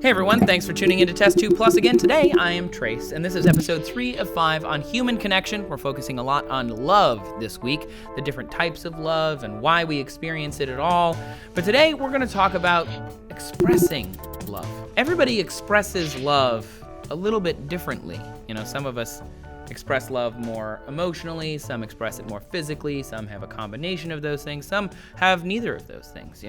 Hey everyone, thanks for tuning in to Test 2 Plus again. Today, I am Trace, and this is episode 3 of 5 on human connection. We're focusing a lot on love this week, the different types of love and why we experience it at all. But today, we're going to talk about expressing love. Everybody expresses love a little bit differently. Some of us express love more emotionally, some express it more physically, some have a combination of those things, some have neither of those things,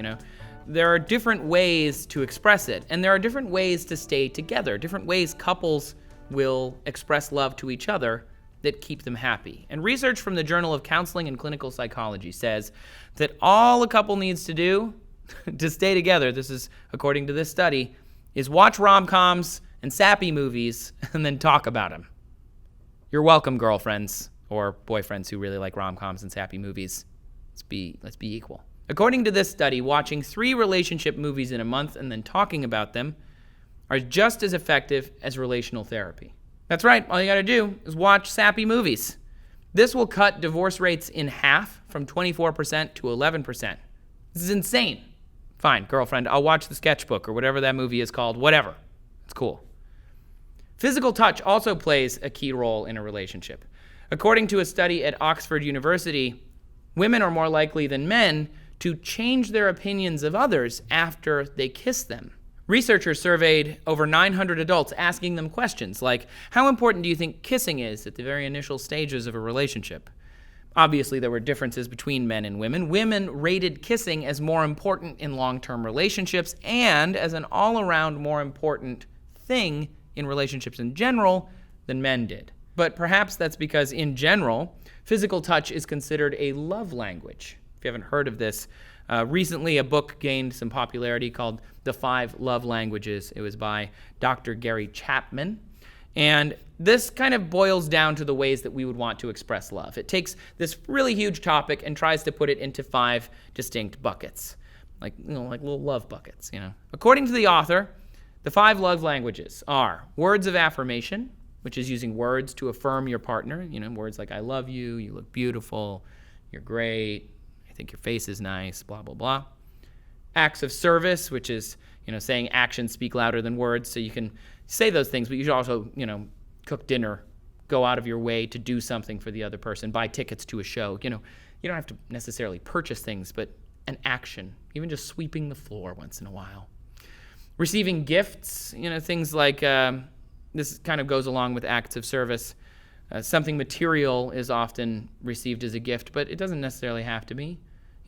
There are different ways to express it, and there are different ways to stay together, different ways couples will express love to each other that keep them happy. And research from the Journal of Counseling and Clinical Psychology says that all a couple needs to do to stay together, this is according to this study, is watch rom-coms and sappy movies and then talk about them. You're welcome, girlfriends or boyfriends who really like rom-coms and sappy movies. Let's be equal. According to this study, watching 3 relationship movies in a month and then talking about them are just as effective as relational therapy. That's right, all you gotta do is watch sappy movies. This will cut divorce rates in half from 24% to 11%. This is insane. Fine, girlfriend, I'll watch The Sketchbook or whatever that movie is called, whatever. It's cool. Physical touch also plays a key role in a relationship. According to a study at Oxford University, women are more likely than men to change their opinions of others after they kiss them. Researchers surveyed over 900 adults, asking them questions like, how important do you think kissing is at the very initial stages of a relationship? Obviously, there were differences between men and women. Women rated kissing as more important in long-term relationships and as an all-around more important thing in relationships in general than men did. But perhaps that's because, in general, physical touch is considered a love language. If you haven't heard of this, recently a book gained some popularity called The 5 Love Languages. It was by Dr. Gary Chapman. And this kind of boils down to the ways that we would want to express love. It takes this really huge topic and tries to put it into 5 distinct buckets, like little love buckets. According to the author, the 5 love languages are words of affirmation, which is using words to affirm your partner. Words like I love you, you look beautiful, you're great, I think your face is nice, blah, blah, blah. Acts of service, which is, saying actions speak louder than words. So you can say those things, but you should also, cook dinner, go out of your way to do something for the other person, buy tickets to a show. You don't have to necessarily purchase things, but an action, even just sweeping the floor once in a while. Receiving gifts, things like, this kind of goes along with acts of service. Something material is often received as a gift, but it doesn't necessarily have to be.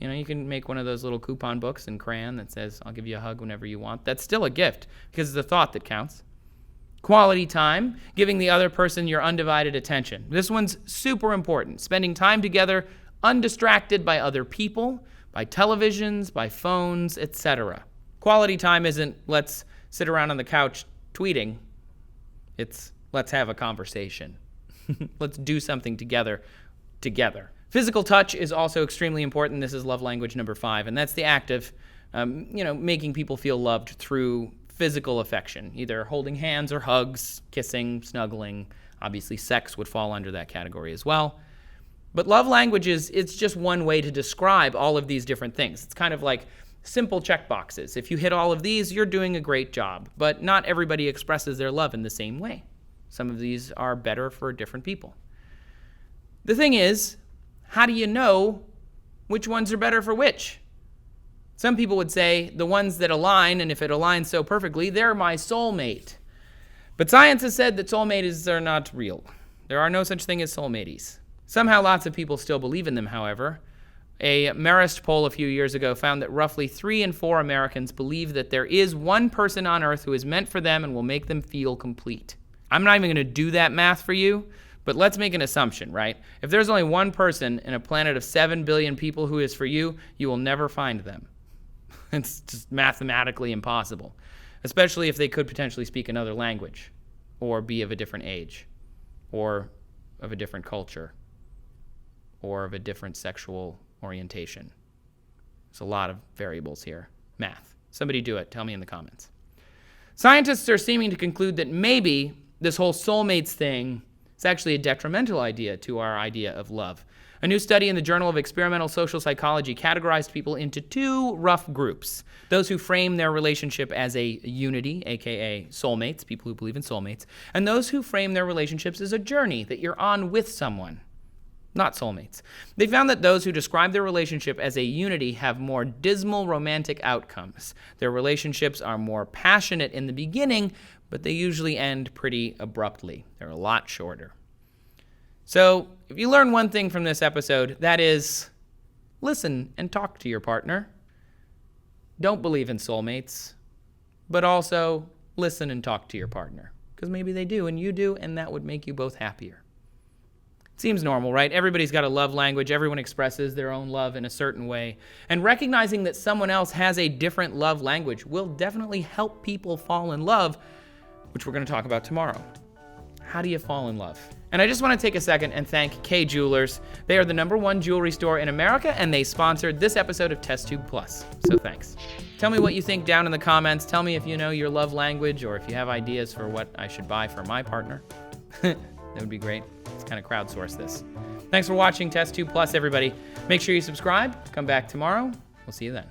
You can make one of those little coupon books in crayon that says, I'll give you a hug whenever you want. That's still a gift because it's the thought that counts. Quality time, giving the other person your undivided attention. This one's super important. Spending time together undistracted by other people, by televisions, by phones, etc. Quality time isn't let's sit around on the couch tweeting. It's let's have a conversation. Let's do something together. Physical touch is also extremely important. This is love language number 5, and that's the act of, making people feel loved through physical affection, either holding hands or hugs, kissing, snuggling. Obviously, sex would fall under that category as well. But love languages, it's just one way to describe all of these different things. It's kind of like simple checkboxes. If you hit all of these, you're doing a great job. But not everybody expresses their love in the same way. Some of these are better for different people. The thing is, how do you know which ones are better for which? Some people would say the ones that align, and if it aligns so perfectly, they're my soulmate. But science has said that soulmates are not real. There are no such thing as soulmates. Somehow lots of people still believe in them, however. A Marist poll a few years ago found that roughly 3 in 4 Americans believe that there is one person on Earth who is meant for them and will make them feel complete. I'm not even going to do that math for you, but let's make an assumption, right? If there's only one person in a planet of 7 billion people who is for you, you will never find them. It's just mathematically impossible, especially if they could potentially speak another language or be of a different age or of a different culture or of a different sexual orientation. There's a lot of variables here. Math. Somebody do it. Tell me in the comments. Scientists are seeming to conclude that maybe this whole soulmates thing It's actually a detrimental idea to our idea of love. A new study in the Journal of Experimental Social Psychology categorized people into two rough groups. Those who frame their relationship as a unity, aka soulmates, people who believe in soulmates, and those who frame their relationships as a journey that you're on with someone, not soulmates. They found that those who describe their relationship as a unity have more dismal romantic outcomes. Their relationships are more passionate in the beginning, but they usually end pretty abruptly. They're a lot shorter. So, if you learn one thing from this episode, that is, listen and talk to your partner. Don't believe in soulmates, but also listen and talk to your partner. Because maybe they do and you do, and that would make you both happier. Seems normal, right? Everybody's got a love language. Everyone expresses their own love in a certain way. And recognizing that someone else has a different love language will definitely help people fall in love, which we're going to talk about tomorrow. How do you fall in love? And I just want to take a second and thank K Jewelers. They are the #1 jewelry store in America, and they sponsored this episode of Test Tube Plus. So thanks. Tell me what you think down in the comments. Tell me if you know your love language or if you have ideas for what I should buy for my partner. That would be great. Let's kind of crowdsource this. Thanks for watching Test Tube Plus, everybody. Make sure you subscribe. Come back tomorrow. We'll see you then.